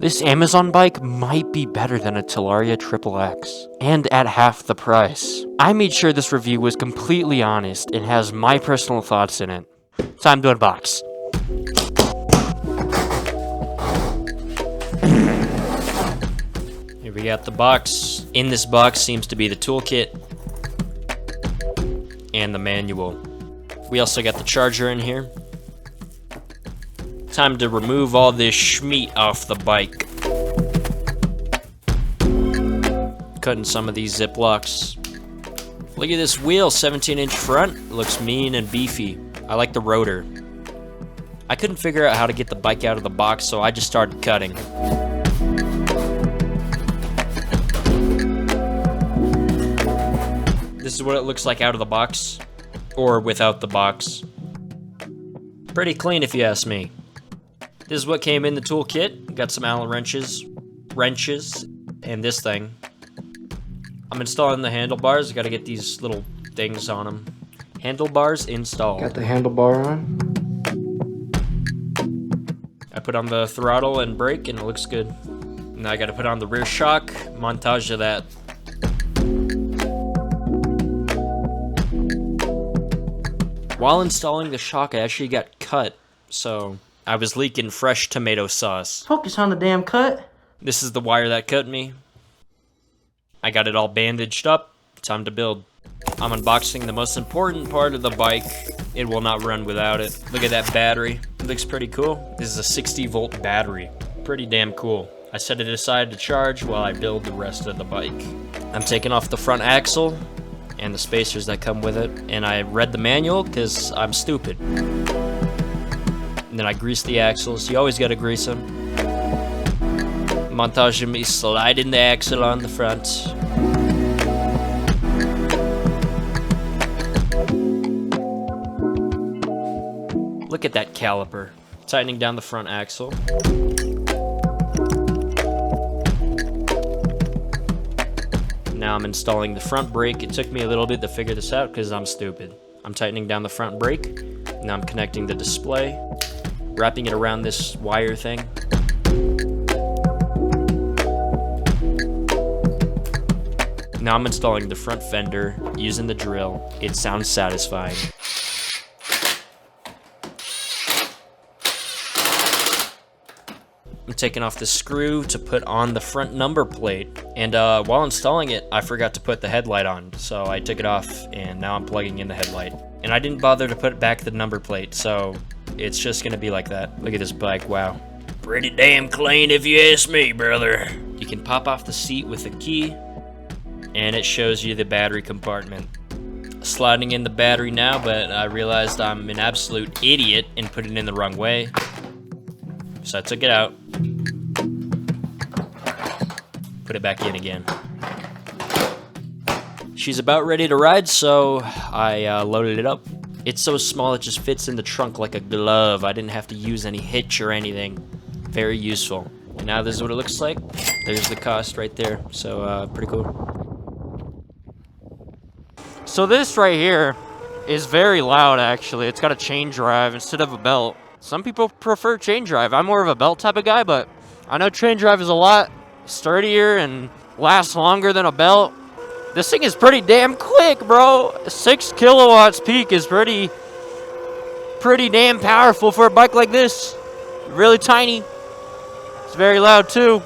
This Amazon bike might be better than a Talaria XXX, and at half the price. I made sure this review was completely honest and has my personal thoughts in it. Time to unbox. Here we got the box. In this box seems to be the toolkit and the manual. We also got the charger in here. Time to remove all this schmeat off the bike. Cutting some of these Ziplocs. Look at this wheel, 17-inch front. It looks mean and beefy. I like the rotor. I couldn't figure out how to get the bike out of the box, so I just started cutting. This is what it looks like out of the box, or without the box. Pretty clean if you ask me. This is what came in the toolkit. Got some Allen wrenches, and this thing. I'm installing the handlebars. Got to get these little things on them. Handlebars installed. Got the handlebar on. I put on the throttle and brake, and it looks good. Now I got to put on the rear shock. Montage of that. While installing the shock, I actually got cut, so I was leaking fresh tomato sauce. Focus on the damn cut. This is the wire that cut me. I got it all bandaged up. Time to build. I'm unboxing the most important part of the bike. It will not run without it. Look at that battery. It looks pretty cool. This is a 60-volt battery. Pretty damn cool. I set it aside to charge while I build the rest of the bike. I'm taking off the front axle and the spacers that come with it, and I read the manual because I'm stupid. And then I grease the axles. You always gotta grease them. Montage of me sliding the axle on the front. Look at that caliper. Tightening down the front axle. Now I'm installing the front brake. It took me a little bit to figure this out because I'm stupid. I'm tightening down the front brake. Now I'm connecting the display, wrapping it around this wire thing. Now I'm installing the front fender using the drill. It sounds satisfying. I'm taking off the screw to put on the front number plate. And while installing it, I forgot to put the headlight on. So I took it off, and now I'm plugging in the headlight. And I didn't bother to put back the number plate, so it's just gonna be like that. Look at this bike, wow. Pretty damn clean if you ask me, brother. You can pop off the seat with a key, and it shows you the battery compartment. Sliding in the battery now, but I realized I'm an absolute idiot and put it in the wrong way. So I took it out. Put it back in again. She's about ready to ride, so I loaded it up. It's so small it just fits in the trunk like a glove. I didn't have to use any hitch or anything. Very useful. And now this is what it looks like. There's the cost right there. So pretty cool. So this right here is very loud actually. It's got a chain drive instead of a belt. Some people prefer chain drive. I'm more of a belt type of guy, but I know chain drive is a lot sturdier and lasts longer than a belt. This thing is pretty damn quick, bro. 6 kilowatts peak is pretty damn powerful for a bike like this. Really tiny. It's very loud too.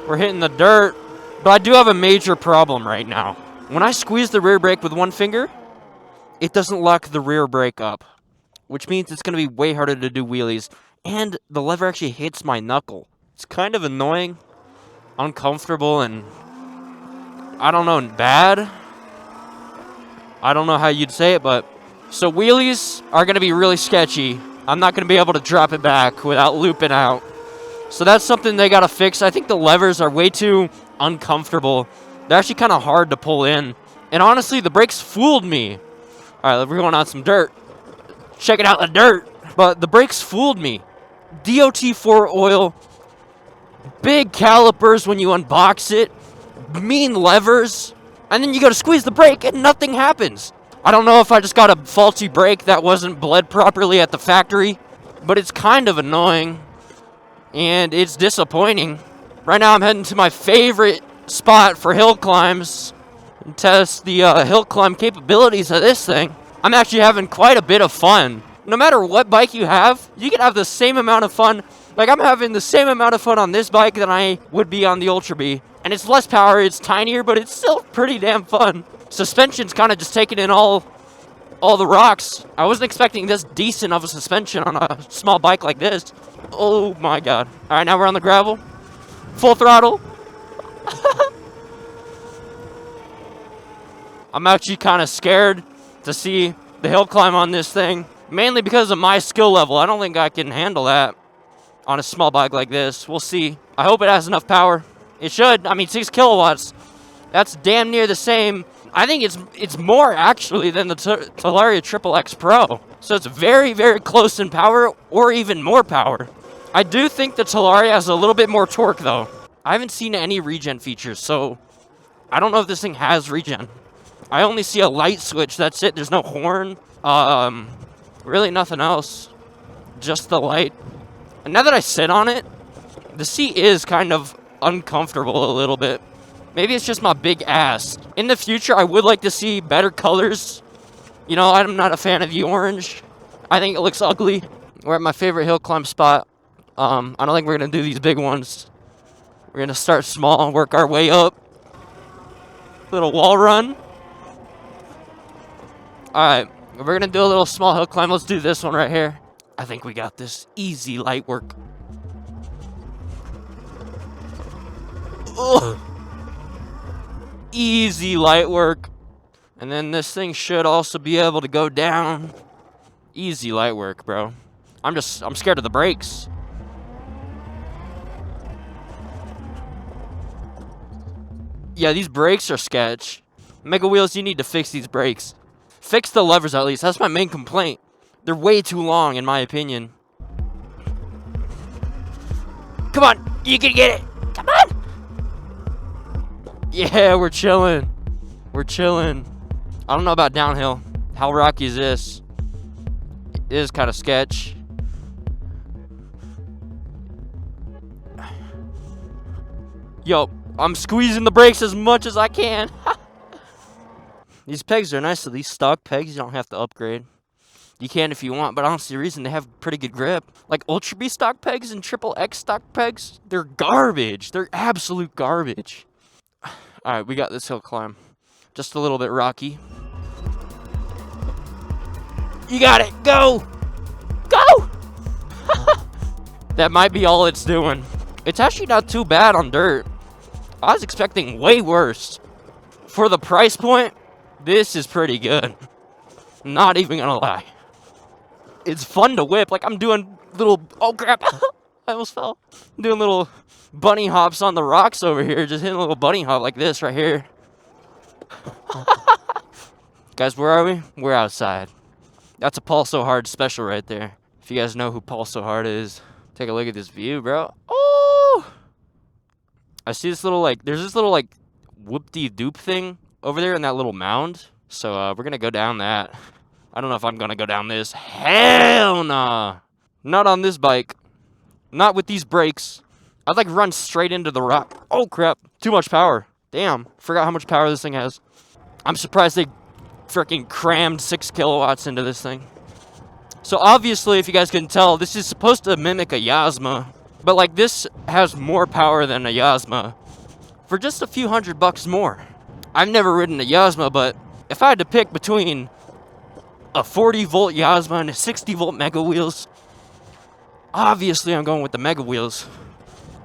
We're hitting the dirt. But I do have a major problem right now. When I squeeze the rear brake with one finger, it doesn't lock the rear brake up, which means it's going to be way harder to do wheelies. And the lever actually hits my knuckle. It's kind of annoying, uncomfortable, and I don't know, bad. I don't know how you'd say it, but so wheelies are going to be really sketchy. I'm not going to be able to drop it back without looping out. So that's something they got to fix. I think the levers are way too uncomfortable. They're actually kind of hard to pull in. And honestly, the brakes fooled me. All right, we're going on some dirt. Checking out the dirt. But the brakes fooled me. DOT4 oil. Big calipers when you unbox it. Mean levers. And then you go to squeeze the brake and nothing happens. I don't know if I just got a faulty brake that wasn't bled properly at the factory. But it's kind of annoying. And it's disappointing. Right now I'm heading to my favorite spot for hill climbs and test the hill climb capabilities of this thing. I'm actually having quite a bit of fun. No matter what bike you have, you can have the same amount of fun. Like, I'm having the same amount of fun on this bike than I would be on the Ultra B. And it's less power, it's tinier, but it's still pretty damn fun. Suspension's kind of just taking in all the rocks. I wasn't expecting this decent of a suspension on a small bike like this. Oh my god. All right, now we're on the gravel. Full throttle. I'm actually kind of scared to see the hill climb on this thing, mainly because of my skill level. I don't think I can handle that on a small bike like this. We'll see. I hope it has enough power. It should. I mean, 6 kilowatts. That's damn near the same. I think it's more actually than the Talaria XXX Pro. So it's very, very close in power, or even more power. I do think the Talaria has a little bit more torque though. I haven't seen any regen features, so I don't know if this thing has regen. I only see a light switch, that's it. There's no horn. Really nothing else. Just the light. And now that I sit on it, the seat is kind of uncomfortable a little bit. Maybe it's just my big ass. In the future, I would like to see better colors. You know, I'm not a fan of the orange. I think it looks ugly. We're at my favorite hill climb spot. I don't think we're gonna do these big ones. We're gonna start small and work our way up. Little wall run. Alright, we're gonna do a little small hill climb. Let's do this one right here. I think we got this. Easy light work. Ugh. Easy light work. And then this thing should also be able to go down. Easy light work, bro. I'm scared of the brakes. Yeah, these brakes are sketch. Megawheels, you need to fix these brakes. Fix the levers at least. That's my main complaint. They're way too long, in my opinion. Come on, you can get it. Come on. Yeah, we're chilling. We're chilling. I don't know about downhill. How rocky is this? It is kind of sketch. Yo, I'm squeezing the brakes as much as I can. These pegs are nice. So these stock pegs, you don't have to upgrade. You can if you want, but I don't see a reason. They have pretty good grip. Like Ultra B stock pegs and XXX stock pegs, they're garbage. They're absolute garbage. All right, we got this hill climb. Just a little bit rocky. You got it. Go. Go. That might be all it's doing. It's actually not too bad on dirt. I was expecting way worse. For the price point, this is pretty good. Not even gonna lie. It's fun to whip. Like, I'm doing little... Oh, crap. I almost fell. I'm doing little bunny hops on the rocks over here. Just hitting a little bunny hop like this right here. Guys, where are we? We're outside. That's a Paul So Hard special right there. If you guys know who Paul So Hard is, take a look at this view, bro. Oh! I see this little, like... There's this little, like, whoop-de-doop thing over there in that little mound. So, we're gonna go down that. I don't know if I'm gonna go down this. Hell nah! Not on this bike. Not with these brakes. I'd like run straight into the rock. Oh crap! Too much power. Damn! Forgot how much power this thing has. I'm surprised they freaking crammed 6 kilowatts into this thing. So obviously, if you guys can tell, this is supposed to mimic a Yozma, but like this has more power than a Yozma for just a few $100 more. I've never ridden a Yozma, but if I had to pick between a 40-volt Yozma and a 60-volt Megawheels, obviously I'm going with the Megawheels.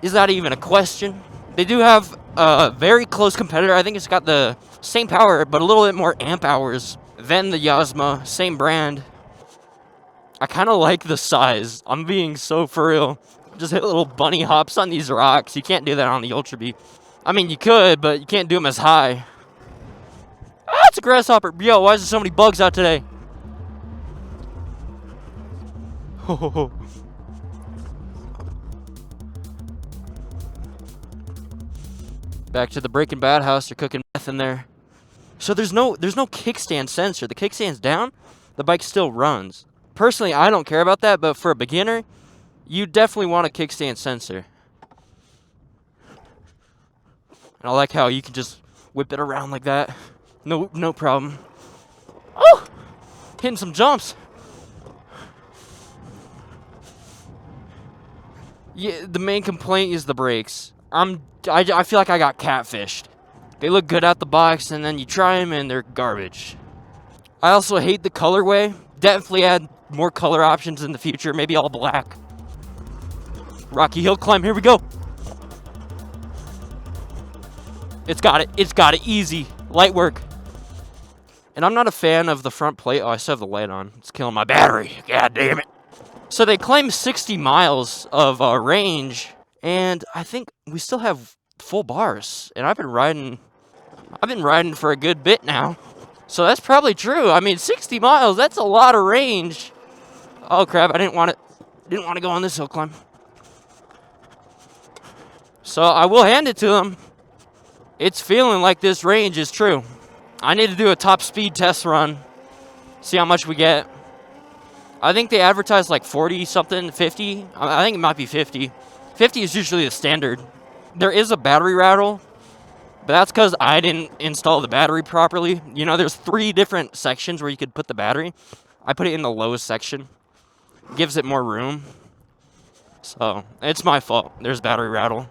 Is that even a question? They do have a very close competitor. I think it's got the same power, but a little bit more amp hours than the Yozma. Same brand. I kind of like the size. I'm being so for real. Just hit little bunny hops on these rocks. You can't do that on the Ultra B. I mean, you could, but you can't do them as high. Ah, it's a grasshopper. Yo, why is there so many bugs out today? Back to the Breaking Bad house. They're cooking meth in there. So there's no kickstand sensor. The kickstand's down. The bike still runs. Personally, I don't care about that, but for a beginner, you definitely want a kickstand sensor. And I like how you can just whip it around like that. No problem. Oh! Hitting some jumps. Yeah, the main complaint is the brakes. I feel like I got catfished. They look good out the box, and then you try them, and they're garbage. I also hate the colorway. Definitely add more color options in the future. Maybe all black. Rocky hill climb. Here we go. It's got it. It's got it. Easy. Light work. And I'm not a fan of the front plate. Oh, I still have the light on. It's killing my battery. God damn it. So they claim 60 miles of range, and I think we still have full bars. And I've been riding for a good bit now. So that's probably true. I mean, 60 miles, that's a lot of range. Oh crap, I didn't want to go on this hill climb. So I will hand it to them. It's feeling like this range is true. I need to do a top speed test run. See how much we get. I think they advertise like 40 something, 50. I think it might be 50. 50 is usually the standard. There is a battery rattle, but that's because I didn't install the battery properly. You know, there's 3 different sections where you could put the battery. I put it in the lowest section. It gives it more room. So, it's my fault. There's battery rattle.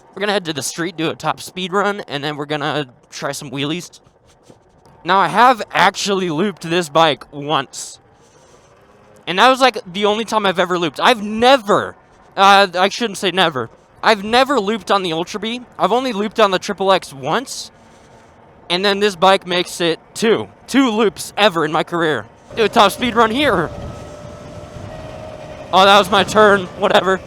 We're going to head to the street, do a top speed run, and then we're going to try some wheelies. Now, I have actually looped this bike once. And that was like the only time I've ever looped. I've never, I shouldn't say never. I've never looped on the Ultra B. I've only looped on the Triple X once. And then this bike makes it 2 loops ever in my career. Do a top speed run here. Oh, that was my turn. Whatever.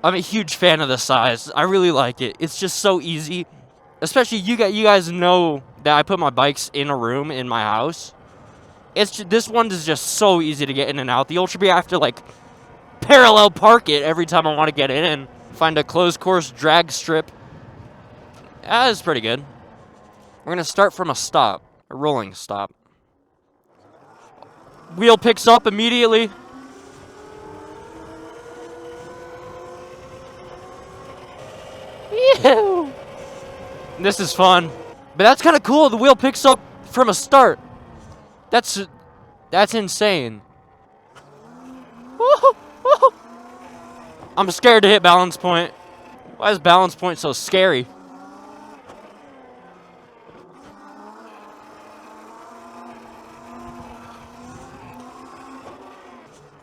I'm a huge fan of the size. I really like it. It's just so easy. Especially you guys know that I put my bikes in a room in my house. This one is just so easy to get in and out. The Ultra B, I have to like parallel park it every time I want to get in. Find a closed course drag strip. That is pretty good. We're gonna start from a stop, a rolling stop. Wheel picks up immediately. Ew. This is fun, but that's kind of cool. The wheel picks up from a start. That's insane. I'm scared to hit balance point. Why is balance point so scary?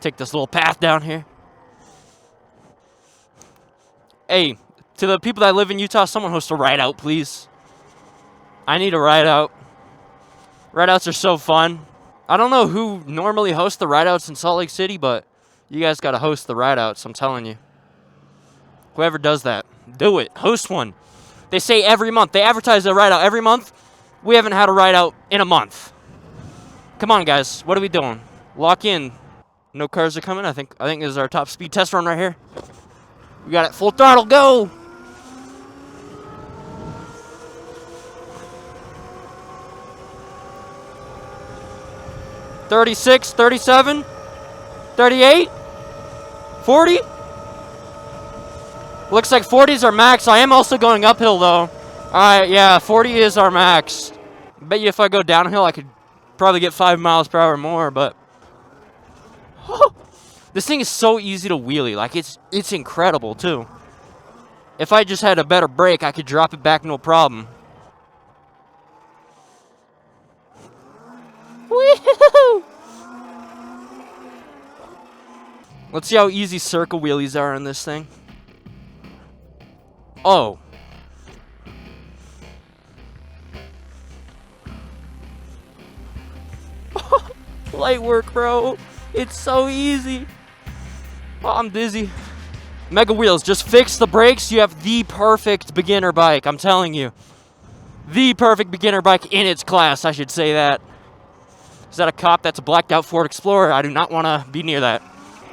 Take this little path down here. Hey, to the people that live in Utah, someone host a ride out, please. I need a ride out. Ride outs are so fun. I don't know who normally hosts the ride outs in Salt Lake City, but you guys got to host the ride outs, I'm telling you. Whoever does that, do it. Host one. They say every month. They advertise a ride out every month. We haven't had a ride out in a month. Come on, guys. What are we doing? Lock in. No cars are coming. I think this is our top speed test run right here. We got it full throttle. Go. $36, $37, $38, $40. Looks like 40 is our max. I am also going uphill though. Alright, yeah, 40 is our max. Bet you if I go downhill I could probably get 5 miles per hour more, but this thing is so easy to wheelie. Like it's incredible too. If I just had a better brake, I could drop it back no problem. Woo-hoo-hoo! Let's see how easy circle wheelies are on this thing. Oh. Light work, bro. It's so easy. Oh, I'm dizzy. Megawheels, just fix the brakes. You have the perfect beginner bike, I'm telling you. The perfect beginner bike in its class, I should say that. Is that a cop? That's a blacked out Ford Explorer. I do not want to be near that.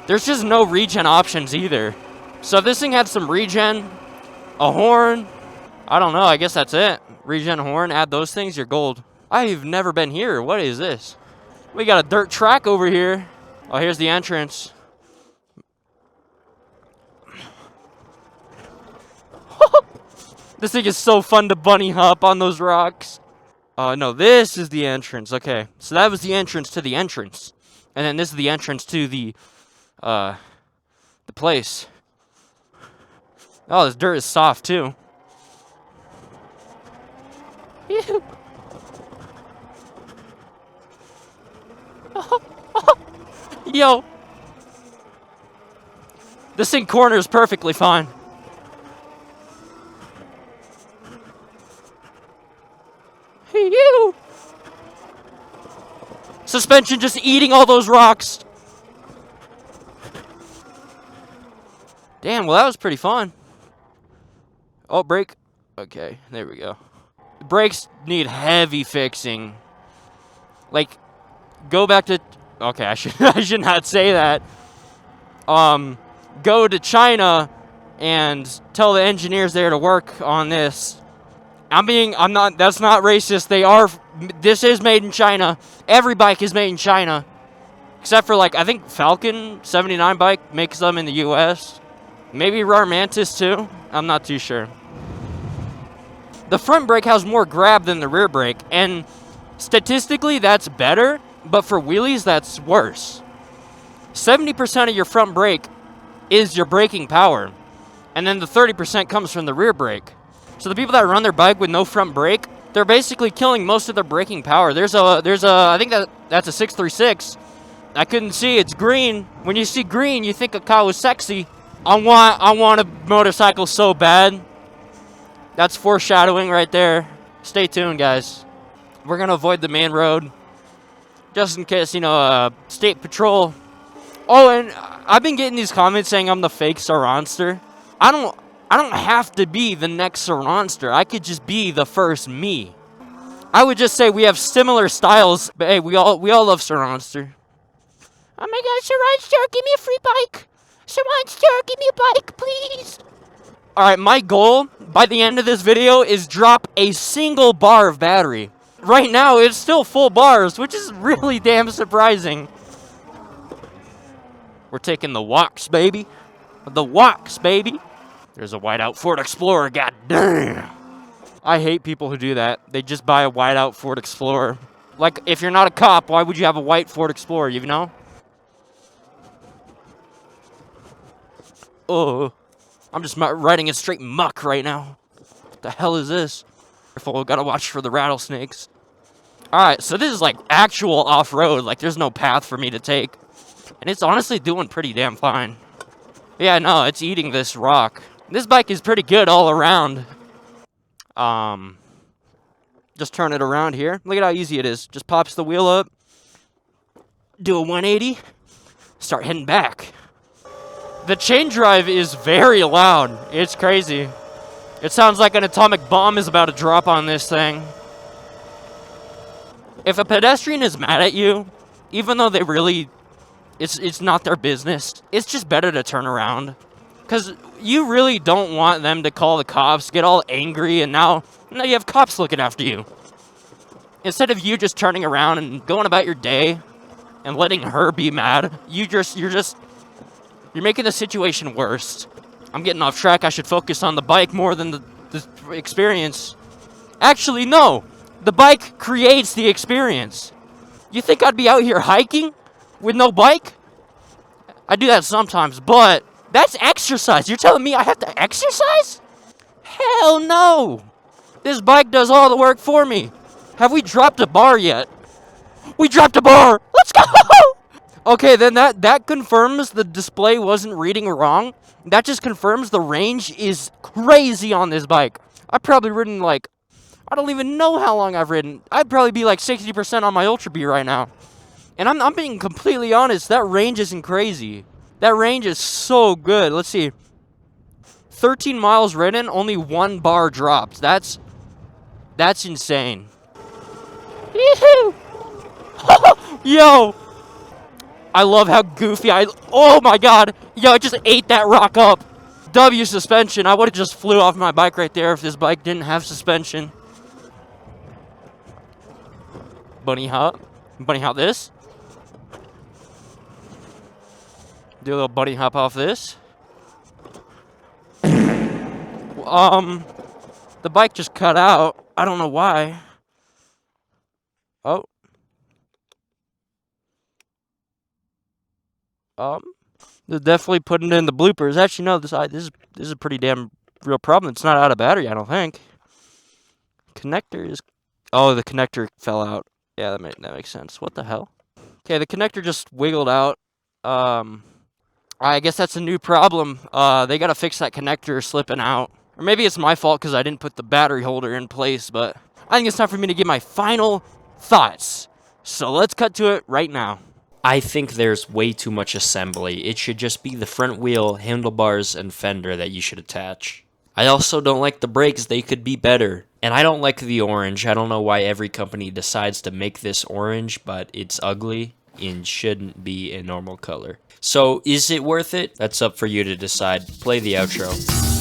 There's just no regen options either. So if this thing had some regen, a horn, I don't know, I guess that's it. Regen, horn, add those things, you're gold. I've never been here. What is this? We got a dirt track over here. Oh, here's the entrance. This thing is so fun to bunny hop on those rocks. No, this is the entrance. Okay, so that was the entrance to the entrance. And then this is the entrance to the place. Oh, this dirt is soft, too. Ew. Yo. This thing corners perfectly fine. You. Suspension just eating all those rocks. Damn, well, that was pretty fun. Oh, brake. Okay, there we go. The brakes need heavy fixing. Like, go back to... Okay, I should not say that. Go to China and tell the engineers there to work on this. I'm not, that's not racist. This is made in China. Every bike is made in China. Except for, like, I think Falcon 79 bike makes them in the US. Maybe Rare Mantis too. I'm not too sure. The front brake has more grab than the rear brake, and statistically that's better, but for wheelies that's worse. 70% of your front brake is your braking power, and then the 30% comes from the rear brake. So the people that run their bike with no front brake, they're basically killing most of their braking power. There's a I think that's a 636. I couldn't see, it's green. When you see green, you think a cow is sexy. I want a motorcycle so bad. That's foreshadowing right there. Stay tuned, guys. We're gonna avoid the main road, just in case, you know, state patrol. Oh, and I've been getting these comments saying I'm the fake Saronster. I don't have to be the next Saronster. I could just be the first me. I would just say we have similar styles, but hey, we all love Saronster. Oh my God, Saronster, give me a free bike. Saronster, give me a bike, please. All right, my goal by the end of this video is drop a single bar of battery. Right now, it's still full bars, which is really damn surprising. We're taking the walks, baby. The walks, baby. There's a whiteout Ford Explorer, god damn. I hate people who do that. They just buy a whiteout Ford Explorer. Like, if you're not a cop, why would you have a white Ford Explorer, you know? Oh, I'm just riding in straight muck right now. What the hell is this? Careful, gotta watch for the rattlesnakes. Alright, so this is like actual off-road. Like, there's no path for me to take. And it's honestly doing pretty damn fine. Yeah, no, it's eating this rock. This bike is pretty good all around. Just turn it around here. Look at how easy it is. Just pops the wheel up. Do a 180. Start heading back. The chain drive is very loud. It's crazy. It sounds like an atomic bomb is about to drop on this thing. If a pedestrian is mad at you, even though they really... It's not their business, it's just better to turn around. Because you really don't want them to call the cops, get all angry, and now you have cops looking after you. Instead of you just turning around and going about your day and letting her be mad, you're making the situation worse. I'm getting off track. I should focus on the bike more than the experience. Actually, no. The bike creates the experience. You think I'd be out here hiking with no bike? I do that sometimes, but that's exercise. You're telling me I have to exercise? Hell no. This bike does all the work for me. Have we dropped a bar yet? We dropped a bar. Let's go. Okay, then that confirms the display wasn't reading wrong. That just confirms the range is crazy on this bike. I've probably ridden like, I don't even know how long I've ridden. I'd probably be like 60% on my Ultra B right now. And I'm being completely honest, that range isn't crazy. That range is so good. Let's see. 13 miles ridden, only 1 bar dropped. That's insane. Yo! I love how goofy oh my god! Yo, I just ate that rock up. W suspension. I would have just flew off my bike right there if this bike didn't have suspension. Bunny hop. Bunny hop this. Do a little bunny hop off this. The bike just cut out. I don't know why. Oh. They're definitely putting it in the bloopers. Actually, no, this is a pretty damn real problem. It's not out of battery, I don't think. Connector is... Oh, the connector fell out. Yeah, that makes sense. What the hell? Okay, the connector just wiggled out. I guess that's a new problem. They gotta fix that connector slipping out. Or maybe it's my fault because I didn't put the battery holder in place, but I think it's time for me to give my final thoughts. So let's cut to it right now. I think there's way too much assembly. It should just be the front wheel, handlebars, and fender that you should attach. I also don't like the brakes. They could be better. And I don't like the orange. I don't know why every company decides to make this orange, but it's ugly and shouldn't be a normal color. So, is it worth it? That's up for you to decide. Play the outro.